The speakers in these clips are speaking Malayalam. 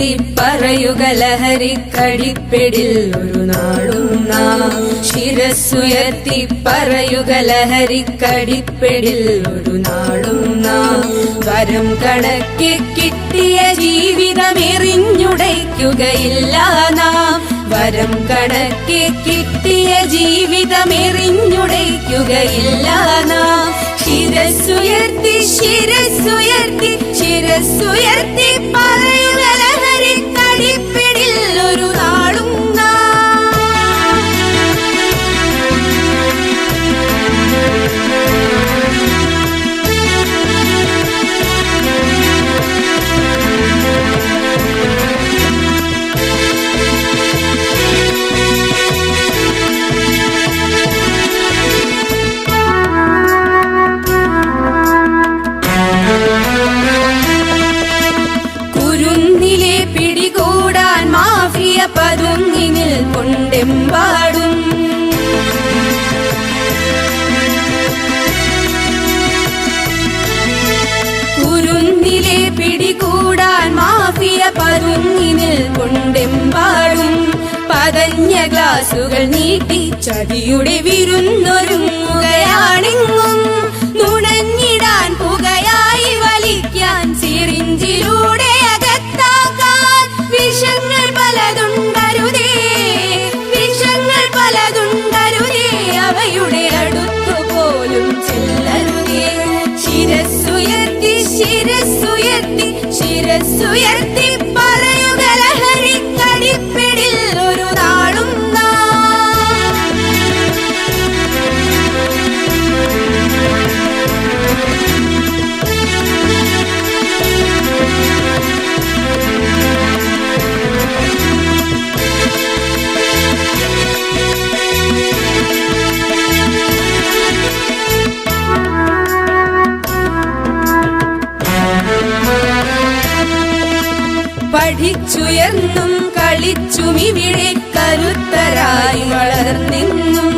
ശിരസ്സുയർത്തി പറയുക ലഹരിക്കടിപ്പിടിൽ ഒരു നാളും നാം. ശിരസ്സുയർത്തി പറയുക ലഹരിക്കടിപ്പിടിൽ ഒരു നാളും നാം. വരം കണക്കെ കിട്ടിയ ജീവിതമെറിഞ്ഞുടയ്ക്കുകയില്ല നാം. വരം കണക്കെ കിട്ടിയ ജീവിതമെറിഞ്ഞുടയ്ക്കുകയില്ല നാം. ശിരസ്സുയർത്തി ശിരസ്സുയർത്തി ശിരസ്സുയർത്തി പറയുക ലഹരിക്കടിപ്പിടിൽ ഒരു നാളും പതുങ്ങിനിൽ കൊണ്ടെമ്പാടും. കുരുന്നിലെ പിടികൂടാൻ മാഫിയ പതുങ്ങിനിൽ കൊണ്ടെമ്പാടും. പതഞ്ഞ ഗ്ലാസുകൾ നീട്ടി ചതിയുടെ വിരുന്നൊരുങ്ങുകയാണെങ്ങും. നുണഞ്ഞിടാൻ പുകയായി വലിക്കാൻ സിറിഞ്ചിലൂടെ അകത്താക്കാൻ വിഷങ്ങൾ പലതുണ്ടരുതേ. വിഷങ്ങൾ പലതുണ്ടരുതേ. അവയുടെ അടുത്തുപോലും ചെല്ലരുതേ. ശിരസ്സുയർത്തി ശിരസ്സുയർത്തി ശിരസ്സുയർത്തി പറയുക ലഹരിക്കടിപ്പിടിൽ ഒരു നാളും പഠിച്ചുയർന്നും കളിച്ചും ഇവിടെ കരുത്തരായി വളർന്നെന്നും.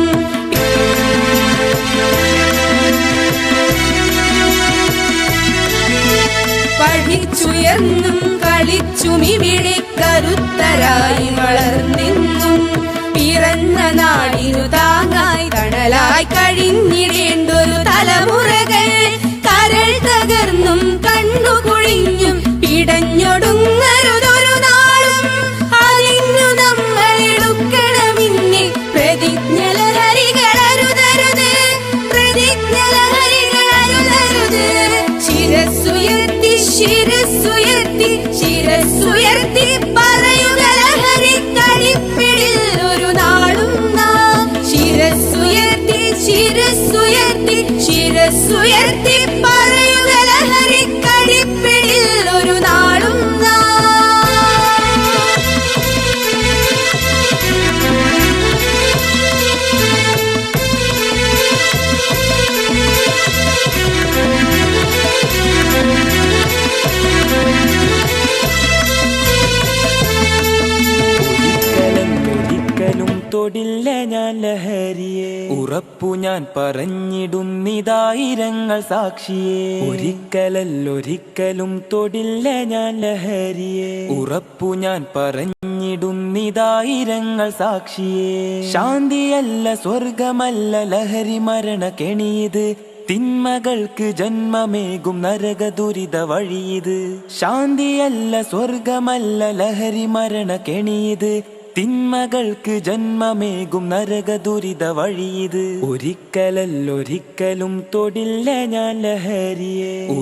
പഠിച്ചുയർന്നും കളിച്ചും ഇവിടെ കരുത്തരായി വളർന്നെന്നും. പിറന്ന നാടിനു താങ്ങായി തണലായി കഴിഞ്ഞിടേണ്ടൊരു തലമുറകൾ കരൾ തകർന്നും കണ്ണു കുഴിഞ്ഞും പിടഞ്ഞൊടുങ്ങരുതൊരു നാളും. അതിന്നു നമ്മൾ എടുക്കണമെന്നേ പ്രതിജ്ഞ ലഹരികളരുതരുത്. പ്രതിജ്ഞ ലഹരികളരുതരുത്. ശിരസ്സുയർത്തി ശിരസ്സുയർത്തി ശിരസ്സുയർത്തി പറയുക ലഹരിക്കടിപ്പിടിൽ ഒരു നാളും നാം. ശിരസ്സുയർത്തി ശിരസ്സുയർത്തി ശിരസ്സുയർത്തി പറയുക ലഹരിക്കടിപ്പിടിൽ ഒരു നാളും തൊടില്ല ഞാൻ ലഹരിയെ. ഉറപ്പു ഞാൻ പറഞ്ഞിടുന്നിതായിരങ്ങൾ സാക്ഷിയെ. ഒരിക്കലല്ലൊരിക്കലും തൊടില്ല ഞാൻ ലഹരിയെ. ഉറപ്പു ഞാൻ പറഞ്ഞിടുന്നിതായിരങ്ങൾ സാക്ഷിയെ. ശാന്തിയല്ല സ്വർഗമല്ല ലഹരി മരണ കെണിയത്. തിന്മകൾക്ക് ജന്മമേകും നരക ദുരിത വഴിയത്. ശാന്തിയല്ല സ്വർഗമല്ല ലഹരി മരണ കെണിയത്. തിന്മകൾക്ക് ജന്മമേകും നരക ദുരിത വഴിയത്. ഒരിക്കലല്ലൊരിക്കലും തൊടില്ല ഞാൻ ലഹരിയെ.